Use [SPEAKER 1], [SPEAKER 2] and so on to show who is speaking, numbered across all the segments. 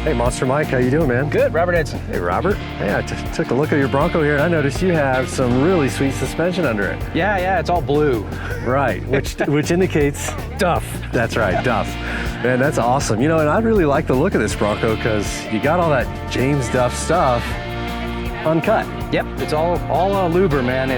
[SPEAKER 1] Hey, Monster Mike, how you doing, man?
[SPEAKER 2] Good, Robert Edson.
[SPEAKER 1] Hey, Robert. Hey, I took a look at your Bronco here, and I noticed you have some really sweet suspension under it.
[SPEAKER 2] Yeah, it's all blue.
[SPEAKER 1] Right, which indicates
[SPEAKER 2] Duff.
[SPEAKER 1] That's right, Duff. Man, that's awesome. You know, and I really like the look of this Bronco because you got all that James Duff stuff uncut.
[SPEAKER 2] Yep, it's all LUBR, man.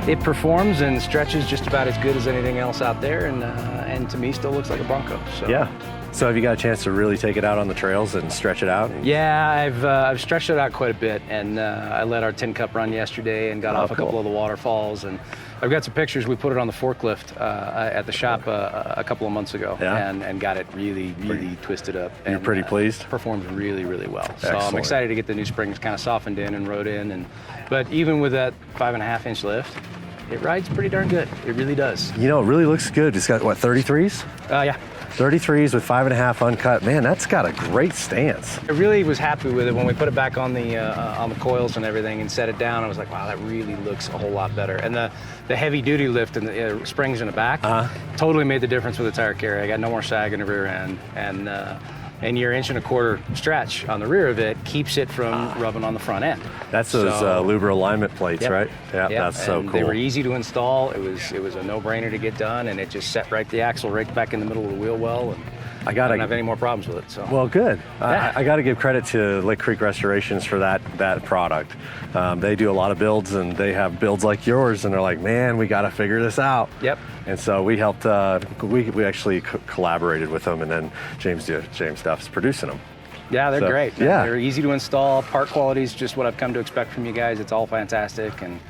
[SPEAKER 2] It performs and stretches just about as good as anything else out there, and to me still looks like a Bronco. So.
[SPEAKER 1] Yeah. So have you got a chance to really take it out on the trails and stretch it out?
[SPEAKER 2] Yeah, I've stretched it out quite a bit, and I let our tin cup run yesterday and got off a couple of the waterfalls, and I've got some pictures. We put it on the forklift at the shop a couple of months ago, and got it really twisted up.
[SPEAKER 1] You're
[SPEAKER 2] and,
[SPEAKER 1] pretty pleased?
[SPEAKER 2] Performed really well.
[SPEAKER 1] Excellent.
[SPEAKER 2] So I'm excited to get the new springs kind of softened in and rode in, but even with that 5.5-inch lift, it rides pretty darn good. It really does.
[SPEAKER 1] You know, it really looks good. It's got, what, 33s?
[SPEAKER 2] Yeah.
[SPEAKER 1] 33s with 5.5 uncut. Man, that's got a great stance.
[SPEAKER 2] I really was happy with it when we put it back on the coils and everything and set it down. I was like, wow, that really looks a whole lot better. And the heavy duty lift and the springs in the back totally made the difference with the tire carry. I got no more sag in the rear end, and your 1.25 inch stretch on the rear of it keeps it from rubbing on the front end.
[SPEAKER 1] That's those LUBR alignment plates, right? Yeah, that's so cool.
[SPEAKER 2] They were easy to install. It was a no-brainer to get done, and it just set the axle right back in the middle of the wheel well. And I don't have any more problems with it. So.
[SPEAKER 1] Well, good. Yeah. I got to give credit to Lick Creek Restorations for that product. They do a lot of builds, and they have builds like yours, and they're like, man, we got to figure this out.
[SPEAKER 2] Yep.
[SPEAKER 1] And so we helped. We actually collaborated with them, and then James Duff's producing them.
[SPEAKER 2] Yeah, they're great.
[SPEAKER 1] Yeah,
[SPEAKER 2] they're easy to install. Part quality is just what I've come to expect from you guys. It's all fantastic. And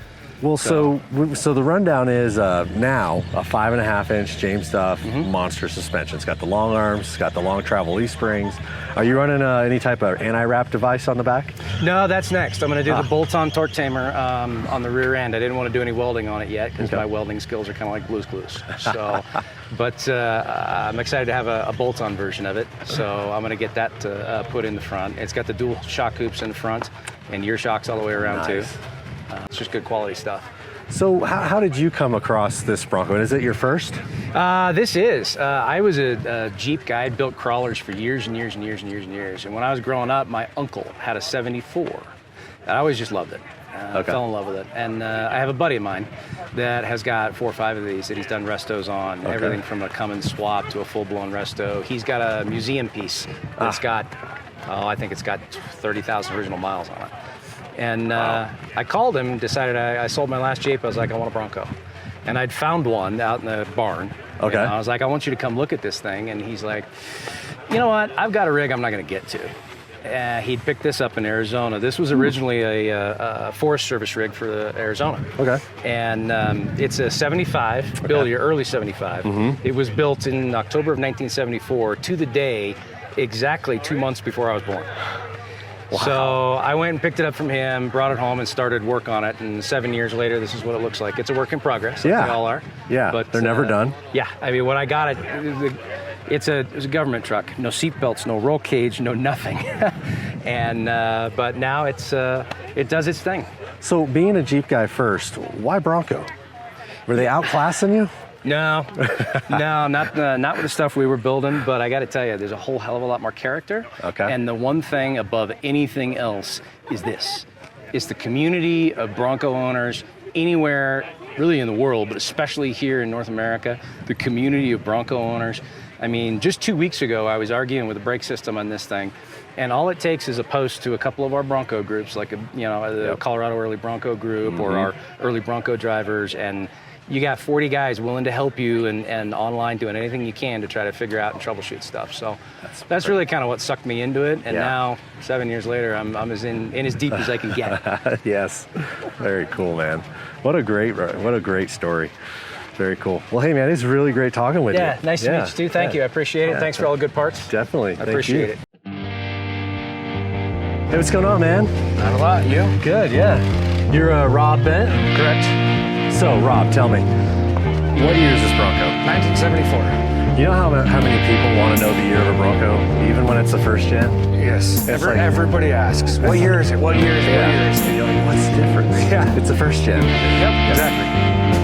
[SPEAKER 1] well, so the rundown is now a 5.5-inch James Duff Monster suspension. It's got the long arms, it's got the long travel E-springs. Are you running any type of anti-wrap device on the back?
[SPEAKER 2] No, that's next. I'm going to do the bolt-on torque tamer on the rear end. I didn't want to do any welding on it yet because my welding skills are kind of like Blue's Clues. So, but I'm excited to have a bolt-on version of it. So I'm going to get that put in the front. It's got the dual shock hoops in the front and ear shocks all the way around too. It's just good quality stuff.
[SPEAKER 1] So how did you come across this Bronco? And is it your first?
[SPEAKER 2] This is. I was a Jeep guy. I'd built crawlers for years and years and years and years and years. And when I was growing up, my uncle had a 74. And I always just loved it. Fell in love with it. And I have a buddy of mine that has got 4 or 5 of these that he's done restos on. Everything from a Cummins swap to a full-blown resto. He's got a museum piece that's got, I think it's got 30,000 original miles on it. And I called him and decided I sold my last Jeep. I was like, I want a Bronco. And I'd found one out in the barn.
[SPEAKER 1] Okay.
[SPEAKER 2] And I was like, I want you to come look at this thing. And he's like, you know what? I've got a rig I'm not going to get to. He'd picked this up in Arizona. This was originally a Forest Service rig for Arizona.
[SPEAKER 1] Okay.
[SPEAKER 2] And it's a 75, built here, early 75. It was built in October of 1974 to the day, exactly 2 months before I was born. Wow. So I went and picked it up from him, brought it home, and started work on it. And 7 years later, this is what it looks like. It's a work in progress.
[SPEAKER 1] Yeah.
[SPEAKER 2] They all are.
[SPEAKER 1] Yeah. But they're never done.
[SPEAKER 2] Yeah. I mean, when I got it, it was a government truck. No seat belts, no roll cage, no nothing. And but now it does its thing.
[SPEAKER 1] So being a Jeep guy first, why Bronco? Were they outclassing you?
[SPEAKER 2] No, not with the stuff we were building, but I got to tell you, there's a whole hell of a lot more character.
[SPEAKER 1] Okay.
[SPEAKER 2] And the one thing above anything else is this. It's the community of Bronco owners anywhere really in the world, but especially here in North America, the community of Bronco owners. I mean, just 2 weeks ago, I was arguing with the brake system on this thing, and all it takes is a post to a couple of our Bronco groups, like the Colorado Early Bronco group or our early Bronco drivers, and you got 40 guys willing to help you and online doing anything you can to try to figure out and troubleshoot stuff. So that's really kind of what sucked me into it. And now, 7 years later, I'm as in as deep as I can get.
[SPEAKER 1] Yes, very cool, man. What a great story. Very cool. Well, hey, man, it's really great talking with you.
[SPEAKER 2] Yeah, nice to meet you, too. Thank you. I appreciate it. Thanks for all the good parts.
[SPEAKER 1] Definitely.
[SPEAKER 2] I appreciate it.
[SPEAKER 1] Hey, what's going on, man?
[SPEAKER 2] Not a lot. You?
[SPEAKER 1] Good, yeah. You're Rob Bent?
[SPEAKER 2] Correct.
[SPEAKER 1] So, Rob, tell me, what year is this Bronco?
[SPEAKER 2] 1974.
[SPEAKER 1] You know how many people want to know the year of a Bronco, even when it's the first gen?
[SPEAKER 2] Yes. Everybody asks, what year is it? What year is it? What year is it?
[SPEAKER 1] You're like, what's different?
[SPEAKER 2] Yeah.
[SPEAKER 1] It's the first gen.
[SPEAKER 2] Yep, exactly.